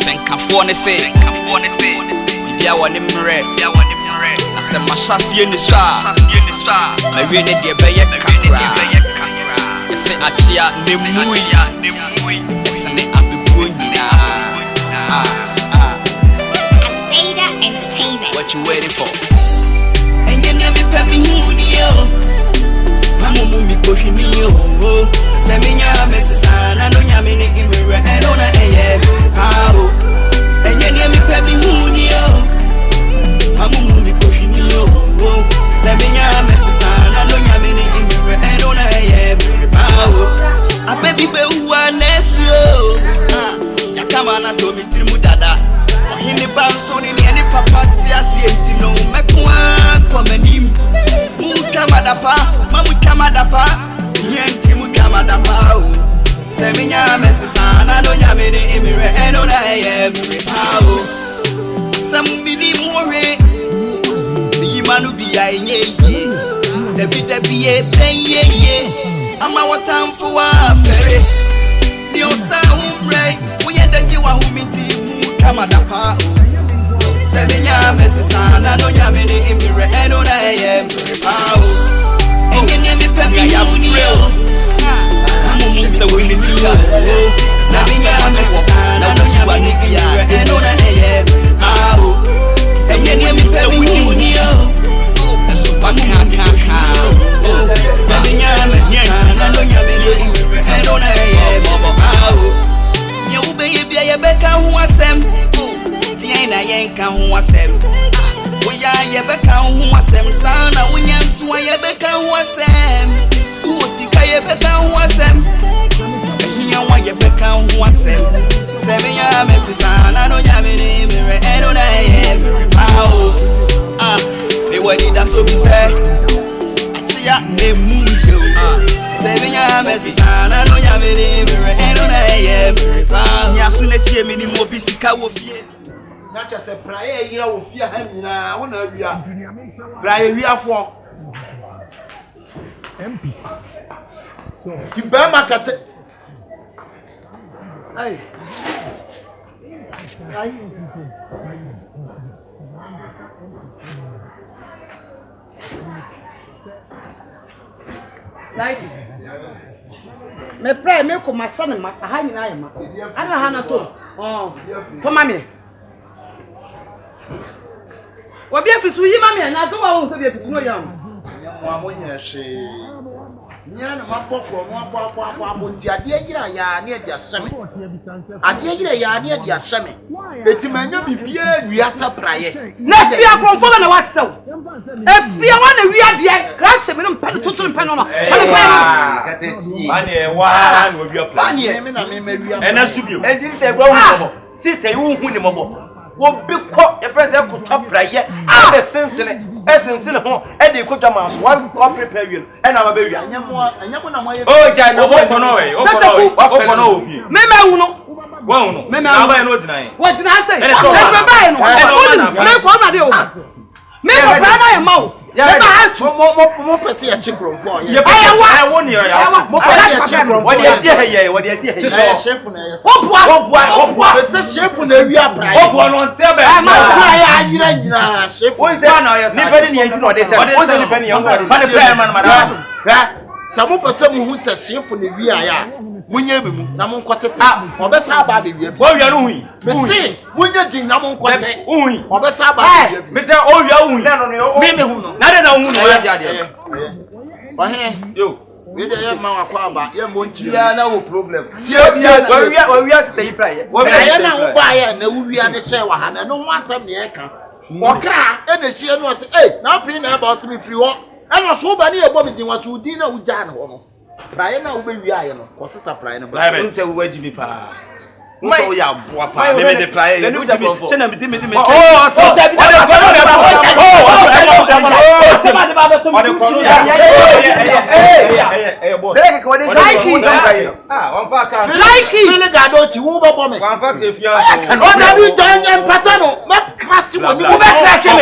Senka say. Bia woni mre. I said my chassis in the star. I really dear beye kakra. I say achia nemui. Esene abibu nyina. Asada Entertainment. What you waiting for? Enye me pepi huni yo. Mamu mi koshini yo. Seminya mesana no nyame ni imre enona eye pao. Enye me pepi huni yo. Mamu mi koshini yo. Seminya mesana no nyame ni imre enona eye pao. Abebi be uwa nesu yo. Yakama na to mi trimu dada. Hene bansoni ni eni papati asienti no mekwa kwa menim. Mukamadapa, yenti mukamadapa o. Seminya mesana no nyame ni imre eno na emre pao. Samini more. Bi manu bi ayenye ye. Debi ye penye ye. Ama watamfu wa fere. Ni osa umre, uyende jiwa humiti mukamadapa o. Seminya mesana no nyame ni imre eno na emre pao. Enye me pepi huni yo. Mamu se wini sika. Seminya mesana no nyame ni imre eno na pao. Enye me pepi huni yo. Mamu Seminya mesana no nyame ni imre eno na pao. Ye ube ye bia ye beka hu asem. Daina yenka hu asem. Oya ye beka hu asem sana wonyansu ye beka hu asem. Usika ye beka hu asem. Ehia wa ye beka hu asem. Seminya mesana no nyame ni mere eno na ye mere pao. Me wadi da so bi say. Atia nemu yo. Seminya mesana no nyame ni mere eno na ye mere pao. Nya so na tie me ni mo bi sika wo fie. Nacha se praye yira wo fia ha nyina wo na awia praye wiafo MPC so ti ba makate ai Like me pray me ko masane ma ha nyina ayema ana ha na to Toma me. Obi afitu yi ma me na so wa won so bi afitu no ya no. Wa mo nya hwe. Nya na mapokro mo abo nti ade agira ya na ade aseme. Ade agira ya na ade aseme. Eti manya bibia wiasa praye. Na fia kromfo na what sew. Efia wa na wi ade krache me no mpa toto mpa no no. Mane wa na obi apra. Mane me na me wi apra. Ena subio. Enti sister gwa hu mo. Sister yi hu ni mo. Wo bi ko e friends e ko praye. Abe sensele. Essence ho e dey ko dwama so one prepare you e na ma be wi anyamo na mo ye o ja no ko no we o ko no ofi me ma hu no wa hu no na ba no dina yin wo dina say e be ba no me ko na de o me ko ba na ye ma o me ba ha mo pese ya chikromfo ye ba wo ni ya mo pese ya chikromfo wo dey see he ye wo dey see he chef na ye o bua pese chef na wi apra o bua no ntia ba ma ya ayira nyina chef wo say na ye ni bani ni enti no dey say wo say ni bani ye wo fa de prayer man madam sa mo pese mo hu se chef na wi aya munye be mu na mo nkoteta obesa ba be wi wo wi no hu me see munye din na mo nkote hu obesa ba be wi me tell o wi hu na no me hu no na de na hu no ya dia dia o Hene yo we dey ye ma akwa ba ye mo nchiri ya na wo problem tie wo wi asita yi prayer wo wi ya na wo ba ye na wo wi ade she wa ha na no ho asem ne e kan okra e na hie no se na free na ba o se me free wo e no so ba ne e bo me din wa so din na wo ja na wo no prayer na wo be wi aye no ko sesa prayer no ba nse wo waji mi pa nso ya boa pa me de prayer ye no se na me oh so da bi Likee crash when you crash me.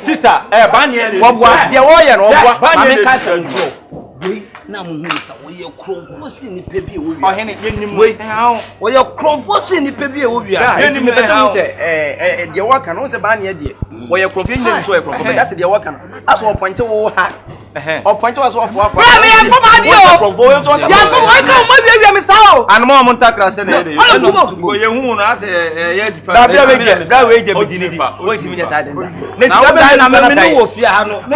Sister, Banya, what the warrior or Banya Castle? Na muhu sa wo ye krofo ni pebi e wo wi. Ohene yenim we. Wo ye krofo ni pebi e wo wi. Yenim me say de waka no se ba na de. Wo ye krofo yenim so ye krofo. But that's de waka no. Aso oponte wo ha. Oponte was off. Bra me yan fama di o. Yan fama I ka mo wi me sa o. An mo mo ntakra se na de. Go ye hu no ase ye difa. Bra we je bidini di. Wo timi je sa de. Na Daina me no wo fi ha no. The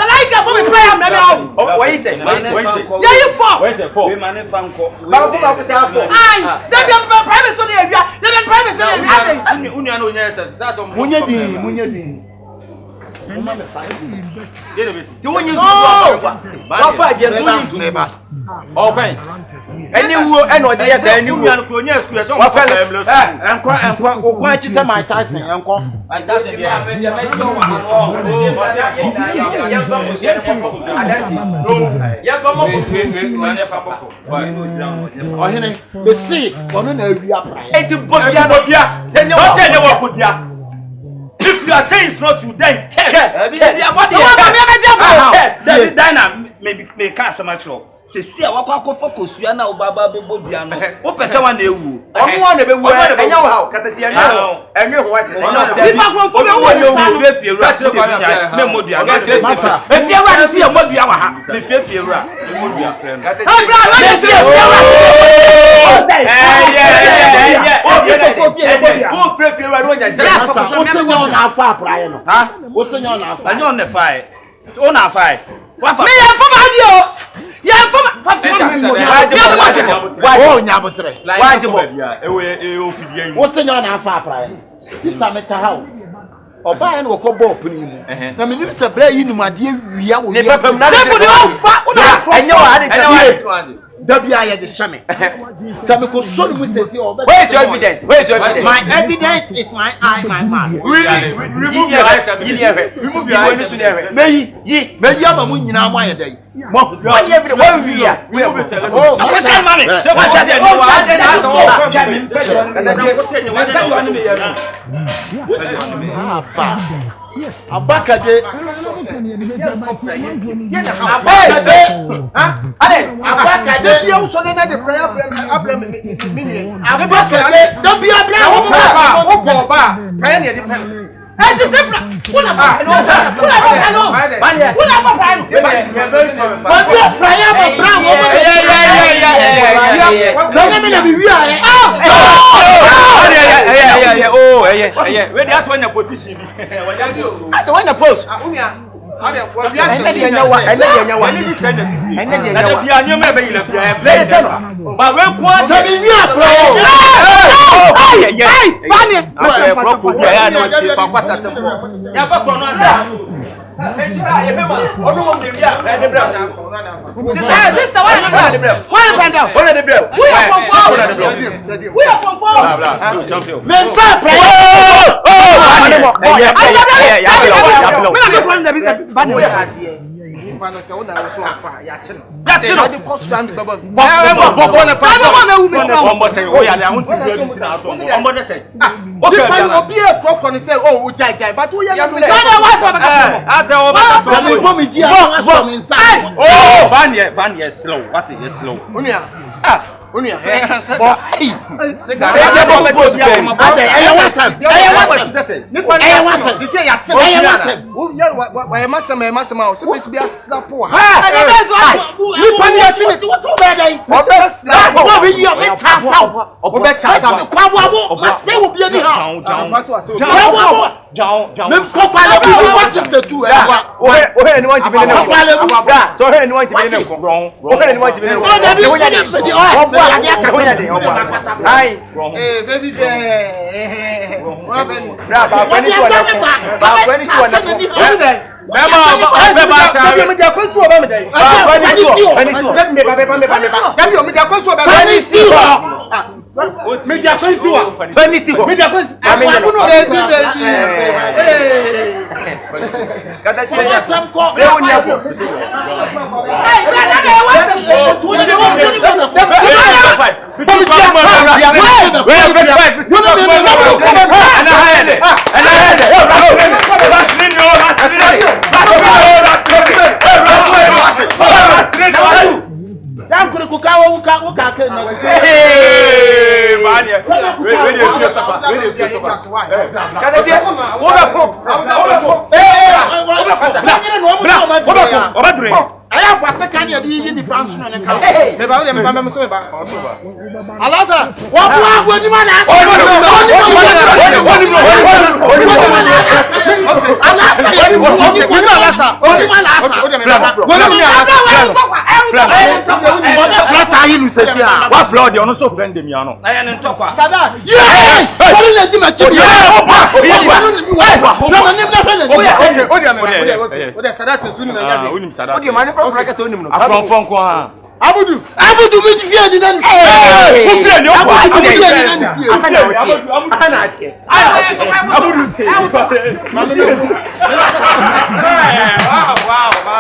like for me prayer what is it? Yeah, you for. Where's it for? We man fanko. Ba say for. Ai, dem be private so dey awia. Dem be private so dey awia. Unia no nya say so. Munye din. Mama me fa. Dey no be. Ti wonyi ntu kwa. Ba fa je ntu ntu neba. Okay. Any wo e no dey say any wo. Unia no kro nya school so. Wa fa Enko okwa chi say my Tyson enko. My Tyson dey am dey make sure wa no. Ohene be see ono na awia prayer. Enti bobia no bia. Say ne wo bobia. If you are saying it's not you, then curse. Say Daina me ka Asamoah. Se si a wakwa akofo kosua na obaba bebodua no. Wo pese wa na ewu. Omo wa na bewu. Enya wo ha katati enya ho. Enwe ho wate. Ipa kro fo be wo ni sa. Fie ewura ti de me modua. Masa. E fie ewura ti e modua wa ha. Me fie ewura. Me modua frem. Ah bra, we fie ewura. Wo fie ewura no nya. Masa, o senyo na afa prayer no. Ha? O senyo na afa. Anyo ne fai. O na fai. Wa fa. Me yan fama di o. Yan fama. Oh, nyabotre. Wajibo. Ewe ofidie yi. O senyo na afa prayer. Sister meta ha o. Oba ya na okobo opini mu. Na menim se bra yi numade wia wo. Ne pepem na. Say for the ofa. Enye wa ade. Dabia ya de shame. Say me ko so mu sesi o. Where is your evidence? Where is your evidence? My evidence is my eye, my mouth. Really? Remove your eyes. Remove your eyes. Meyi ama mu nyina mo ayedai. Mo. What evidence? What we are? Remove it. Oh, I tell mommy. So what you say? No, that's all. Abakade. Abakade. You so na the prayer Abraham me. Abakade. Don't be a prayer near the pen. Ese sefra. Una fa. Una fa. But you prayer ma brown over. Yeah. So na me na be wi are. Yeah. Oh, yeah. Where that's when your position. That's when your post. Hey, opportunity. What's over there? What will you have a chance out? Over chance out. Kwabo, must say will be any how. Down. What is the two? Anyone to be in so anyone to be in wrong. Anyone to be in I have a second year in the branch and account. Alasa, what you man? Abudu me fear di nan. Who fear ni o kwa? Abudu wow.